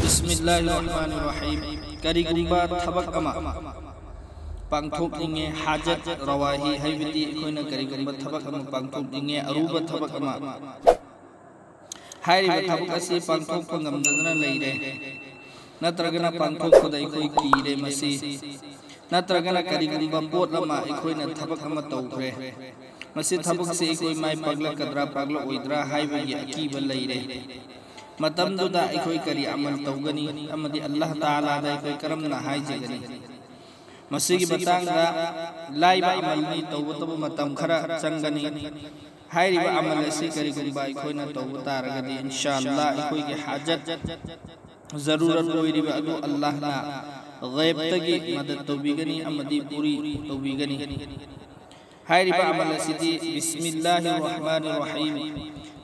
बिस्मिल्लाहिर्रहमानिर्रहीम करिगुंबा थबक अमा पांगथोकनिंगे हाजत रवाही हैबिदि अखोयना करिगुंबा थबक अमा पांगथोकनिंगे अरुबा थबक अमा हायरिबा थबक असि पांगथोकपा ngamdadana leire natragana पांगथोकपदा अखोय कीरे मसी natragana करिगुंबा पोट अमा अखोयना थबक अमा तौखरे मसी थबक से अखोय माय पगलकद्रा पगल ओइद्रा हायबगी अकीबा लेire मतमदुदा अखोय करी अमल तौगनी अमदी अल्लाह ताला दा अखोय करमना हायजगनी मसीगी बतांगदा लाइबा अमलनी तौबतब मतम खरा चंगनी हायरिबा अमल असी करिगुंबा अखोयना तौब तारगदी इंशाअल्लाह अखोयगी हाजत जरूरत ओइरिबा अदु अल्लाह ना गैब तगी मदद तौबिगनी अमदी पूरी तौबिगनी हायरिबा अमल असी बिस्मिल्लाहिर्रहमानिर्रहीम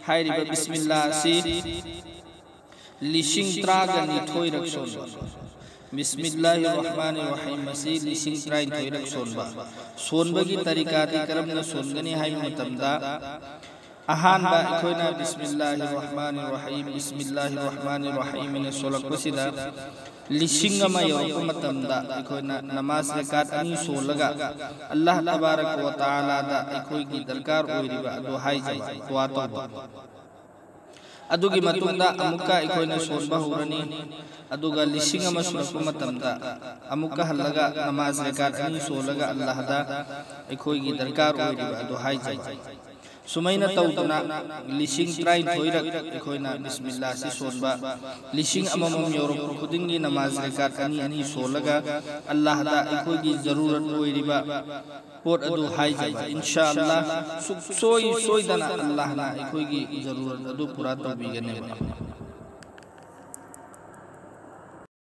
हायरिबा बिस्मिल्लाह से लिशिंग त्रागनी थोय रक्षोन बिस्मिल्लाहिर्रहमानिर्रहीम मसी लिशिंग त्राइन थोय रक्षोन सोनबगी तरीका ती करमना सोनगनी हाय मतमदा अहानबा अखोयना बिस्मिल्लाहिर्रहमानिर्रहीम ने सोलक बसिदा लिशिंग अमा यौरक मतमदा अखोयना नमाज रकात अनि सोलगा अल्लाह तबारक व तआला दा अखोयगी दरकार ओइरिबा अदो हायजे दुआ तौबा अदुगी मतुंदा अमुका अखोयना सोनबा होरनी अदुगा लिशिंग अमा सुरक मतमदा अमुका हल्लगा नमाज रकात अनि सोलगा अल्लाह दा अखोयगी दरकार ओइरिबा अदो हायजे सुमैना तौदना लिशिंग त्राइन थोइरक अखोयना बिस्मिल्लाह से सोनबा लिशिंग अममम यौरक खुदिंगी नमाज रकात अनि अनि सोलगा अल्लाह दा अखोयगी जरूरत ओइरिबा पोट अदु हायजे इंशाअल्लाह सोई सोइदना अल्लाह ना अखोयगी जरूरत अदु पूरा तौबिगने